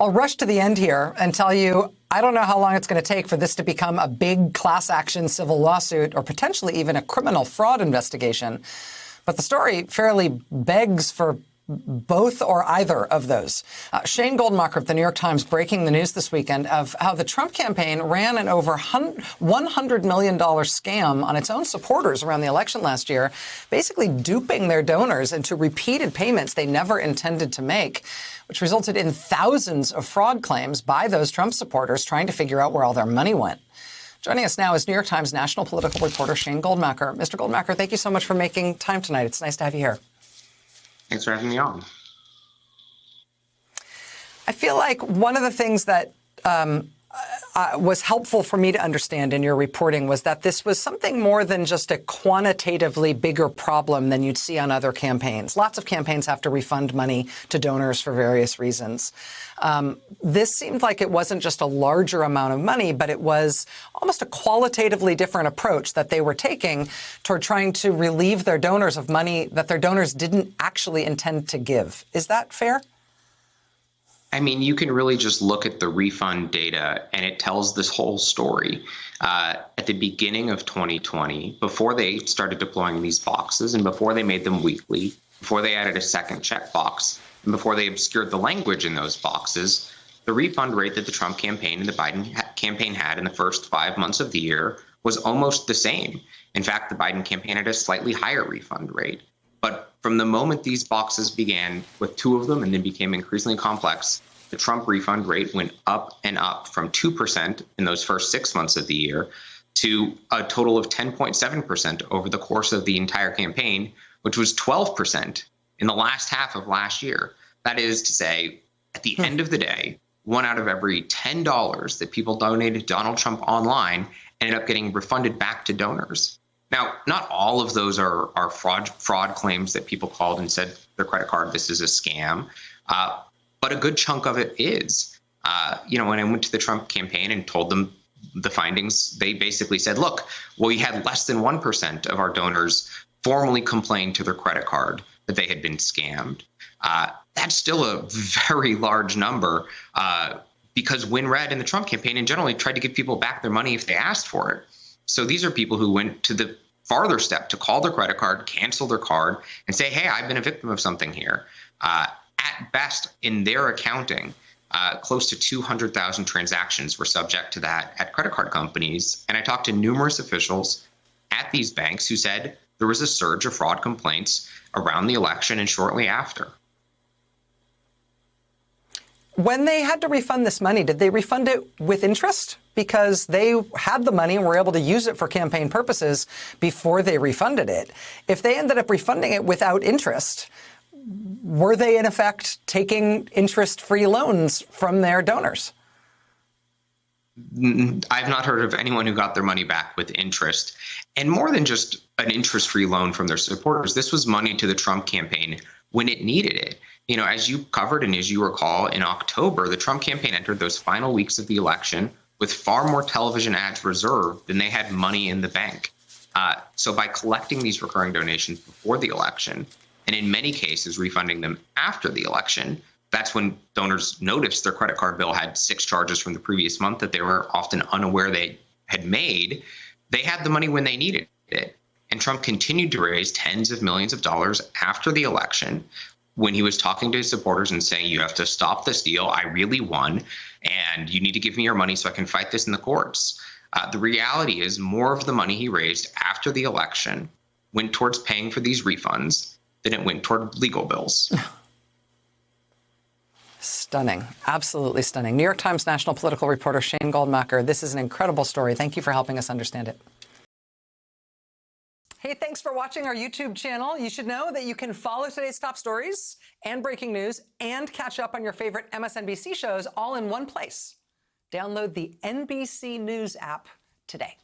I'll rush to the end here and tell you, I don't know how long it's going to take for this to become a big class action civil lawsuit or potentially even a criminal fraud investigation. But the story fairly begs for both or either of those. Shane Goldmacher of the New York Times breaking the news this weekend of how the Trump campaign ran an over $100 million scam on its own supporters around the election last year, basically duping their donors into repeated payments they never intended to make, which resulted in thousands of fraud claims by those Trump supporters trying to figure out where all their money went. Joining us now is New York Times national political reporter Shane Goldmacher. Mr. Goldmacher, thank you so much for making time tonight. It's nice to have you here. Thanks for having me on. I feel like one of the things that was helpful for me to understand in your reporting was that this was something more than just a quantitatively bigger problem than you'd see on other campaigns. Lots of campaigns have to refund money to donors for various reasons. This seemed like it wasn't just a larger amount of money, but it was almost a qualitatively different approach that they were taking toward trying to relieve their donors of money that their donors didn't actually intend to give. Is that fair? I mean, you can really just look at the refund data and it tells this whole story. At the beginning of 2020, before they started deploying these boxes and before they made them weekly, before they added a second checkbox, and before they obscured the language in those boxes, the refund rate that the Trump campaign and the Biden campaign had in the first 5 months of the year was almost the same. In fact, the Biden campaign had a slightly higher refund rate. But from the moment these boxes began with 2 of them and then became increasingly complex, the Trump refund rate went up and up from 2% in those first 6 months of the year to a total of 10.7% over the course of the entire campaign, which was 12% in the last half of last year. That is to say, at the end of the day, 1 out of every $10 that people donated to Donald Trump online ended up getting refunded back to donors. Now, not all of those are fraud claims that people called and said their credit card, this is a scam. But a good chunk of it is. When I went to the Trump campaign and told them the findings, they basically said, look, we had less than 1% of our donors formally complain to their credit card that they had been scammed. That's still a very large number because WinRed and the Trump campaign in general tried to give people back their money if they asked for it. So these are people who went to the farther step to call their credit card, cancel their card, and say, hey, I've been a victim of something here. At best, in their accounting, close to 200,000 transactions were subject to that at credit card companies. And I talked to numerous officials at these banks who said there was a surge of fraud complaints around the election and shortly after. When they had to refund this money, did they refund it with interest? Because they had the money and were able to use it for campaign purposes before they refunded it. If they ended up refunding it without interest, were they in effect taking interest-free loans from their donors? I've not heard of anyone who got their money back with interest. And more than just an interest-free loan from their supporters, this was money to the Trump campaign when it needed it. You know, as you covered and as you recall, in October, the Trump campaign entered those final weeks of the election with far more television ads reserved than they had money in the bank. So by collecting these recurring donations before the election, and in many cases refunding them after the election, that's when donors noticed their credit card bill had 6 charges from the previous month that they were often unaware they had made. They had the money when they needed it. And Trump continued to raise tens of millions of dollars after the election when he was talking to his supporters and saying, you have to stop this deal. I really won, and you need to give me your money so I can fight this in the courts. The reality is more of the money he raised after the election went towards paying for these refunds than it went toward legal bills. Stunning. Absolutely stunning. New York Times national political reporter Shane Goldmacher, this is an incredible story. Thank you for helping us understand it. Hey, thanks for watching our YouTube channel. You should know that you can follow today's top stories and breaking news and catch up on your favorite MSNBC shows all in one place. Download the NBC News app today.